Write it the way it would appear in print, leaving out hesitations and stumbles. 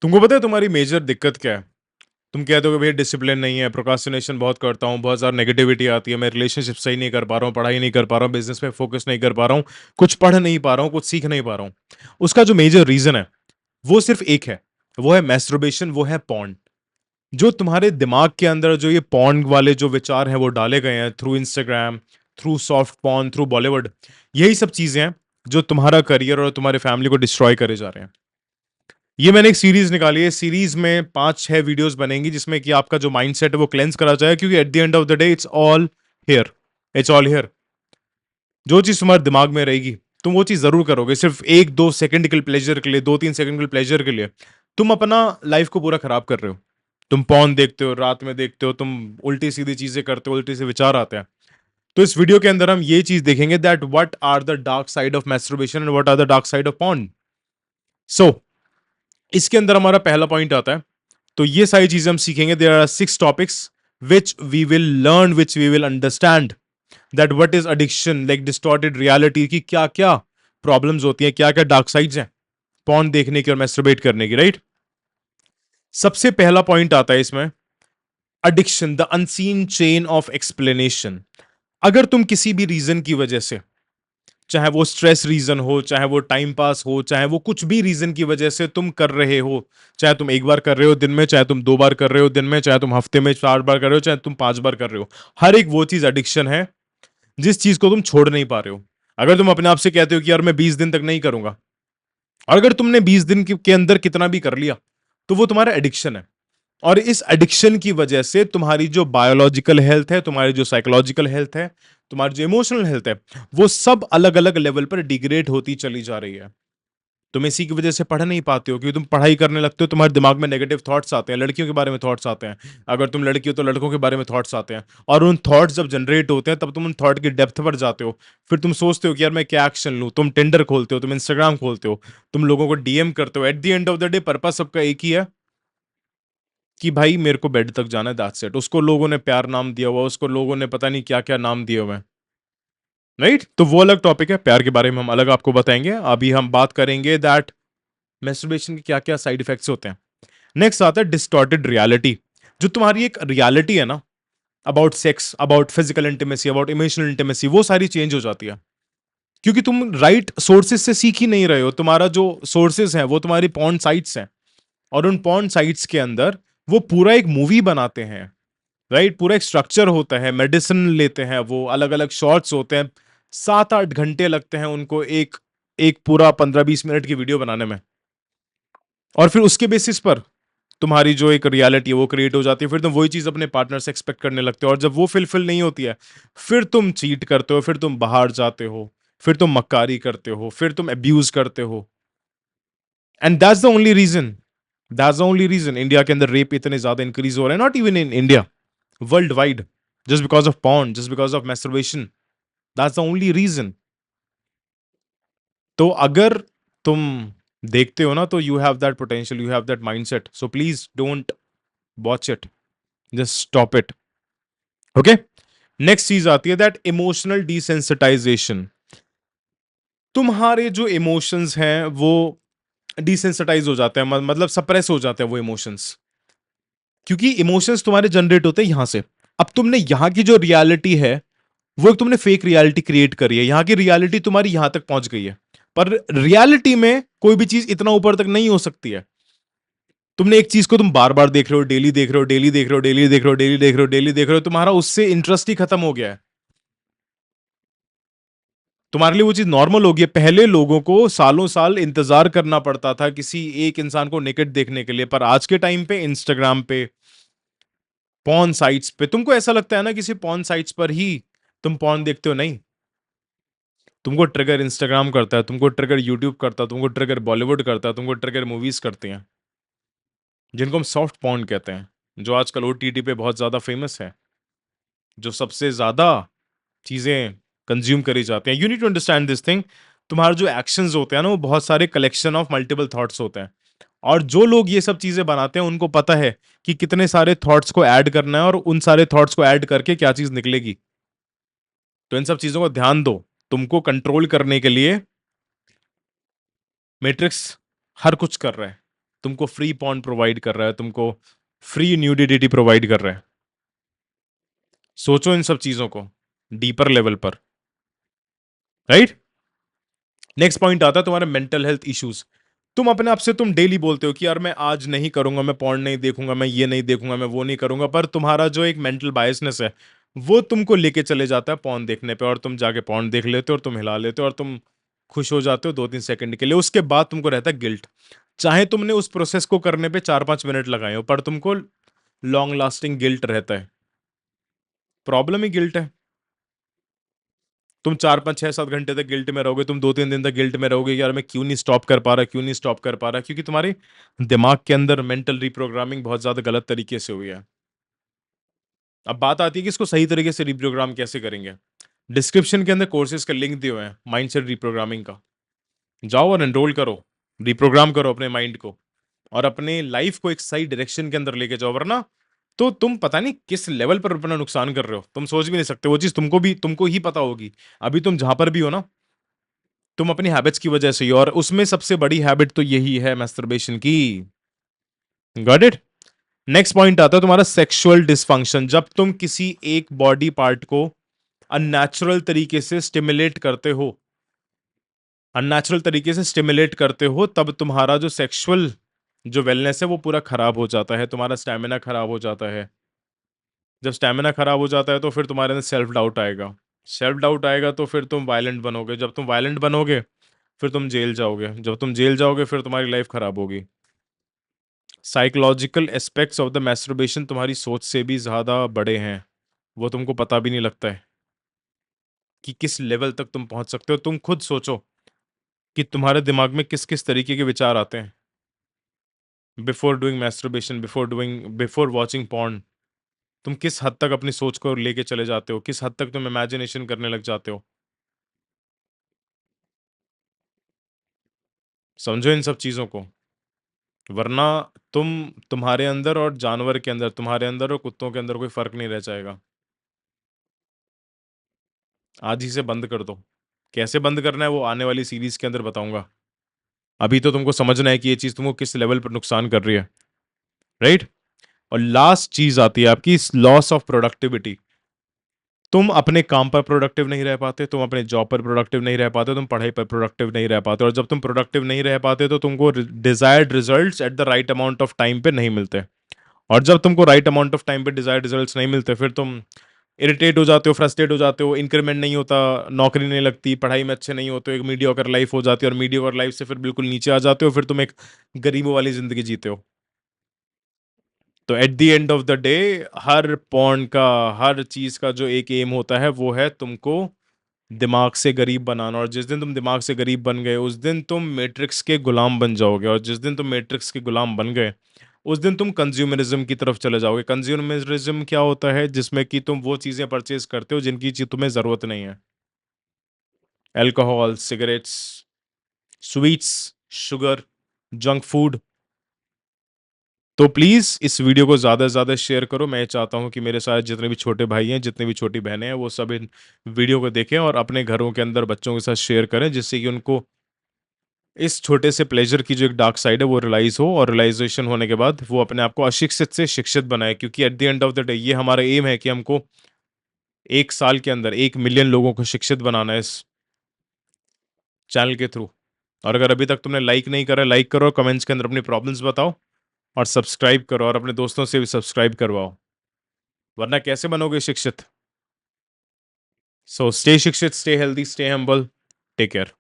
तुमको पता है तुम्हारी मेजर दिक्कत क्या है? तुम कहते हो कि भैया डिसिप्लिन नहीं है, प्रोक्रास्टिनेशन बहुत करता हूँ, बहुत ज़्यादा नेगेटिविटी आती है, मैं रिलेशनशिप सही नहीं कर पा रहा हूँ, पढ़ाई नहीं कर पा रहा हूँ, बिज़नेस में फ़ोकस नहीं कर पा रहा हूँ, कुछ पढ़ नहीं पा रहा हूँ, कुछ सीख नहीं पा रहा हूँ। उसका जो मेजर रीज़न है, वो सिर्फ़ एक है, वो है मैस्टरबेशन, वो है पॉर्न। जो तुम्हारे दिमाग के अंदर जो ये पॉर्न वाले जो विचार हैं, वो डाले गए हैं through Instagram, through soft porn, through Bollywood, यही सब चीज़ें हैं, जो तुम्हारा करियर और तुम्हारे फैमिली को डिस्ट्रॉय करे जा रहे हैं। ये मैंने एक सीरीज निकाली है। सीरीज में 5-6 वीडियोस बनेंगी जिसमें कि आपका जो माइंडसेट है वो क्लेंस करा जाए, क्योंकि eight the end of the day it's all here. It's all here. जो चीज तुम्हारे दिमाग में रहेगी, तुम वो चीज जरूर करोगे, सिर्फ 1-2 सेकंड के प्लेजर के लिए, 2-3 सेकंड के प्लेजर के लिए। तुम अपना लाइफ को पूरा खराब कर रहे हो। तुम पॉन देखते हो, रात में देखते हो, तुम उल्टी सीधी चीजें करते हो, उल्टे से विचार आते हैं। तो इस वीडियो के अंदर हम ये चीज देखेंगे that what are the dark side of masturbation and what are the dark side of porn. So इसके अंदर हमारा पहला पॉइंट आता है। तो ये सारी चीजें हम सीखेंगे। There are 6 topics which we will learn, which we will understand that what is addiction, like distorted reality की क्या क्या प्रॉब्लम्स होती हैं, क्या क्या डार्क साइड्स हैं पॉर्न देखने की और मैस्टरबेट करने की, राइट। सबसे पहला पॉइंट आता है इसमें, addiction the unseen chain of explanation. अगर तुम किसी भी रीजन की वजह से, चाहे वो स्ट्रेस रीजन हो, चाहे वो टाइम पास हो, चाहे वो कुछ भी रीजन की वजह से तुम कर रहे हो, चाहे तुम एक बार कर रहे हो दिन में, चाहे तुम 2 बार कर रहे हो दिन में, चाहे तुम हफ्ते में 4 बार कर रहे हो, चाहे तुम 5 बार कर रहे हो, हर एक वो चीज एडिक्शन है जिस चीज को तुम छोड़ नहीं पा रहे हो। अगर तुम अपने आप से कहते हो कि यार मैं 20 दिन तक नहीं करूंगा, और अगर तुमने 20 दिन के अंदर कितना भी कर लिया, तो वो तुम्हारा एडिक्शन है। और इस एडिक्शन की वजह से तुम्हारी जो बायोलॉजिकल हेल्थ है, तुम्हारी जो साइकोलॉजिकल हेल्थ है, तुम्हारी जो इमोशनल हेल्थ है, वो सब अलग अलग लेवल पर डिग्रेड होती चली जा रही है। तुम इसी की वजह से पढ़ नहीं पाते हो, क्योंकि तुम पढ़ाई करने लगते हो, तुम्हारे दिमाग में नेगेटिव थॉट्स आते हैं, लड़कियों के बारे में थॉट्स आते हैं, अगर तुम लड़की हो तो लड़कों के बारे में थॉट्स आते हैं। और उन थॉट्स जब जनरेट होते हैं, तब तुम उन थॉट की डेप्थ पर जाते हो। फिर तुम सोचते हो कि यार मैं क्या एक्शन लूं, तुम टिंडर खोलते हो, तुम इंस्टाग्राम खोलते हो, तुम लोगों को डीएम करते हो। Eight the end of the day purpose सबका एक ही है कि भाई मेरे को बेड तक जाना है, दैट्स इट। उसको लोगों ने प्यार नाम दिया हुआ, उसको लोगों ने पता नहीं क्या क्या नाम दिए हुए हैं, राइट। तो वो अलग टॉपिक है, प्यार के बारे में हम अलग आपको बताएंगे। अभी हम बात करेंगे दैट मैस्टरबेशन के क्या क्या साइड इफेक्ट्स होते हैं। नेक्स्ट आता है डिस्टॉर्टेड रियलिटी। जो तुम्हारी एक रियलिटी है ना, about sex, about physical intimacy, about emotional intimacy, वो सारी चेंज हो जाती है, क्योंकि तुम राइट सोर्सेज से सीख ही नहीं रहे हो। तुम्हारा जो सोर्सेज हैं वो तुम्हारी पॉर्न साइट्स हैं, और उन पॉर्न साइट्स के अंदर वो पूरा एक मूवी बनाते हैं, राइट। पूरा एक स्ट्रक्चर होता है, मेडिसिन लेते हैं, वो अलग अलग शॉट्स होते हैं, 7-8 घंटे लगते हैं उनको एक एक पूरा 15-20 मिनट की वीडियो बनाने में। और फिर उसके बेसिस पर तुम्हारी जो एक रियलिटी है वो क्रिएट हो जाती है। फिर तुम वही चीज अपने पार्टनर से एक्सपेक्ट करने लगते हो, और जब वो फिलफिल नहीं होती है, फिर तुम चीट करते हो, फिर तुम बाहर जाते हो, फिर तुम मक्कारी करते हो, फिर तुम अब्यूज करते हो। And that's the only reason, that's the only reason India के अंदर रेप इतने ज्यादा इंक्रीज हो रहे हैं, not even in India, worldwide, just because of porn, just because of masturbation. That's the only reason. तो अगर तुम देखते हो ना, तो you have that potential, you have that mindset, so please don't watch it, just stop it. Okay. Next चीज आती है दैट इमोशनल डिसेंसिटाइजेशन। तुम्हारे जो इमोशंस हैं वो डिसेंसिटाइज हो जाते हैं, मतलब सप्रेस हो जाते हैं वो इमोशंस, क्योंकि इमोशंस तुम्हारे जनरेट होते हैं यहां से। अब तुमने यहाँ की जो रियलिटी है, वो एक तुमने फेक रियलिटी क्रिएट करी है, यहाँ की रियलिटी तुम्हारी यहां तक पहुंच गई है। पर रियलिटी में कोई भी चीज इतना ऊपर तक नहीं हो सकती है। तुमने एक चीज को तुम बार बार देख रहे हो, डेली देख रहे हो, डेली देख रहे हो, डेली देख रहे हो, डेली देख रहे हो, डेली देख रहे हो, तुम्हारा उससे इंटरेस्ट ही खत्म हो गया है। तुम्हारे लिए वो चीज नॉर्मल हो गई है। पहले लोगों को सालों साल इंतजार करना पड़ता था किसी एक इंसान को नेकेड देखने के लिए, पर आज के टाइम पे इंस्टाग्राम पे, पॉर्न साइट्स पे, तुमको ऐसा लगता है ना किसी पॉर्न साइट्स पर ही तुम पॉर्न देखते हो, नहीं। तुमको ट्रिगर इंस्टाग्राम करता है, तुमको ट्रिगर यूट्यूब करता है, तुमको ट्रिगर बॉलीवुड करता है, तुमको ट्रिगर मूवीज करती हैं, जिनको हम सॉफ्ट पॉर्न कहते हैं, जो आजकल ओटीटी पे बहुत ज्यादा फेमस है, जो सबसे ज्यादा चीजें कंज्यूम करी जाती हैं। You need to understand this thing. तुम्हारे जो एक्शंस होते हैं ना, वो बहुत सारे कलेक्शन ऑफ मल्टीपल थॉट्स होते हैं, और जो लोग ये सब चीजें बनाते हैं उनको पता है कि कितने सारे थॉट्स को ऐड करना है, और उन सारे थॉट्स को ऐड करके क्या चीज निकलेगी। तो इन सब चीजों को ध्यान दो। तुमको कंट्रोल करने के लिए मैट्रिक्स हर कुछ कर रहा है। तुमको फ्री पॉर्न प्रोवाइड कर रहा है, तुमको फ्री न्यूडिटी प्रोवाइड कर रहा है। सोचो इन सब चीजों को डीपर लेवल पर, राइट। नेक्स्ट पॉइंट आता है तुम्हारे मेंटल हेल्थ इश्यूज। तुम अपने आप से तुम डेली बोलते हो कि यार मैं आज नहीं करूंगा, मैं पॉर्न नहीं देखूंगा, मैं ये नहीं देखूंगा, मैं वो नहीं करूंगा, पर तुम्हारा जो एक मेंटल बायसनेस है वो तुमको लेके चले जाता है पॉर्न देखने पे, और तुम जाके पॉर्न देख लेते हो और तुम हिला लेते हो और तुम खुश हो जाते हो 2-3 सेकंड के लिए। उसके बाद तुमको रहता है गिल्ट, चाहे तुमने उस प्रोसेस को करने पे 4-5 मिनट लगाए हो, पर तुमको लॉन्ग लास्टिंग गिल्ट रहता है। प्रॉब्लम ही गिल्ट है। तुम 4-5-6-7 घंटे तक गिल्ट में रहोगे, तुम 2-3 दिन तक गिल्ट में रहोगे, यार मैं क्यों नहीं स्टॉप कर पा रहा, क्यों नहीं स्टॉप कर पा रहा, क्योंकि तुम्हारे दिमाग के अंदर मेंटल रिप्रोग्रामिंग बहुत ज्यादा गलत तरीके से हुई है। अब बात आती है कि इसको सही तरीके से रिप्रोग्राम कैसे करेंगे। डिस्क्रिप्शन के अंदर कोर्सेज का लिंक दिए हुए हैं माइंडसेट रिप्रोग्रामिंग का, जाओ और एनरोल करो, रिप्रोग्राम करो अपने माइंड को और अपने लाइफ को एक सही डायरेक्शन के अंदर लेके जाओ, वरना तो तुम पता नहीं किस लेवल पर अपना नुकसान कर रहे हो, तुम सोच भी नहीं सकते। वो चीज तुमको ही पता होगी। अभी तुम जहां पर भी हो ना, तुम अपनी हैबिट्स की वजह से ही हो, और उसमें सबसे बड़ी हैबिट तो यही है मैस्टरबेशन की। Got it. नेक्स्ट पॉइंट आता है तुम्हारा सेक्सुअल डिसफंक्शन। जब तुम किसी एक बॉडी पार्ट को अननेचुरल तरीके से स्टिमुलेट करते हो, अननेचुरल तरीके से स्टिमुलेट करते हो, तब तुम्हारा जो सेक्सुअल जो वेलनेस है वो पूरा खराब हो जाता है, तुम्हारा स्टैमिना खराब हो जाता है। जब स्टैमिना खराब हो जाता है तो फिर तुम्हारे अंदर सेल्फ डाउट आएगा, सेल्फ डाउट आएगा तो फिर तुम वायलेंट बनोगे, जब तुम वायलेंट बनोगे फिर तुम जेल जाओगे, जब तुम जेल जाओगे फिर तुम्हारी लाइफ खराब होगी। Psychological aspects of the masturbation तुम्हारी सोच से भी ज्यादा बड़े हैं, वो तुमको पता भी नहीं लगता है कि किस लेवल तक तुम पहुंच सकते हो। तुम खुद सोचो कि तुम्हारे दिमाग में किस किस तरीके के विचार आते हैं before doing masturbation, before watching porn. तुम किस हद तक अपनी सोच को लेके चले जाते हो, किस हद तक तुम इमेजिनेशन करने लग जाते हो। समझो इन सब चीजों को, वरना तुम्हारे अंदर और जानवर के अंदर, तुम्हारे अंदर और कुत्तों के अंदर कोई फर्क नहीं रह जाएगा। आज ही से बंद कर दो। कैसे बंद करना है वो आने वाली सीरीज के अंदर बताऊंगा। अभी तो तुमको समझना है कि ये चीज तुमको किस लेवल पर नुकसान कर रही है, राइट। और लास्ट चीज आती है आपकी लॉस ऑफ प्रोडक्टिविटी। तुम अपने काम पर प्रोडक्टिव नहीं रह पाते, तुम अपने जॉब पर प्रोडक्टिव नहीं रह पाते, तुम पढ़ाई पर प्रोडक्टिव नहीं रह पाते, और जब तुम प्रोडक्टिव नहीं रह पाते तो तुमको desired results at the right amount of time पे नहीं मिलते। और जब तुमको राइट अमाउंट ऑफ टाइम पे डिजायर्ड रिजल्ट्स नहीं मिलते, फिर तुम इरिटेट हो जाते हो, फ्रस्ट्रेट हो जाते हो, इंक्रीमेंट नहीं होता, नौकरी नहीं लगती, पढ़ाई में अच्छे नहीं होते हो, एक मीडियोकर लाइफ हो जाती है, और मीडियोकर लाइफ से फिर बिल्कुल नीचे आ जाते हो, फिर तुम एक गरीबों वाली जिंदगी जीते हो। तो at the end of the day, हर पॉन का, हर चीज का जो एक एम होता है वो है तुमको दिमाग से गरीब बनाना। और जिस दिन तुम दिमाग से गरीब बन गए उस दिन तुम मैट्रिक्स के गुलाम बन जाओगे, और जिस दिन तुम मैट्रिक्स के गुलाम बन गए उस दिन तुम कंज्यूमरिज्म की तरफ चले जाओगे। कंज्यूमरिज्म क्या होता है? जिसमें कि तुम वो चीजें परचेज करते हो जिनकी तुम्हें जरूरत नहीं है। Alcohol, cigarettes, sweets, sugar, junk food. तो प्लीज इस वीडियो को ज्यादा से ज्यादा शेयर करो। मैं चाहता हूं कि मेरे साथ जितने भी छोटे भाई हैं, जितने भी छोटी बहनें हैं, वो सब इन वीडियो को देखें और अपने घरों के अंदर बच्चों के साथ शेयर करें, जिससे कि उनको इस छोटे से प्लेजर की जो एक डार्क साइड है वो रियलाइज हो, और रियलाइजेशन होने के बाद वो अपने आप को अशिक्षित से शिक्षित बनाए। क्योंकि eight the end of the day ये हमारा एम है कि हमको 1 साल के अंदर 1 मिलियन लोगों को शिक्षित बनाना है इस चैनल के थ्रू। और अगर अभी तक तुमने लाइक नहीं करा, लाइक करो, कमेंट्स के अंदर अपनी प्रॉब्लम्स बताओ, और सब्सक्राइब करो, और अपने दोस्तों से भी सब्सक्राइब करवाओ, वरना कैसे बनोगे शिक्षित। सो स्टे शिक्षित, stay healthy, stay humble, take care.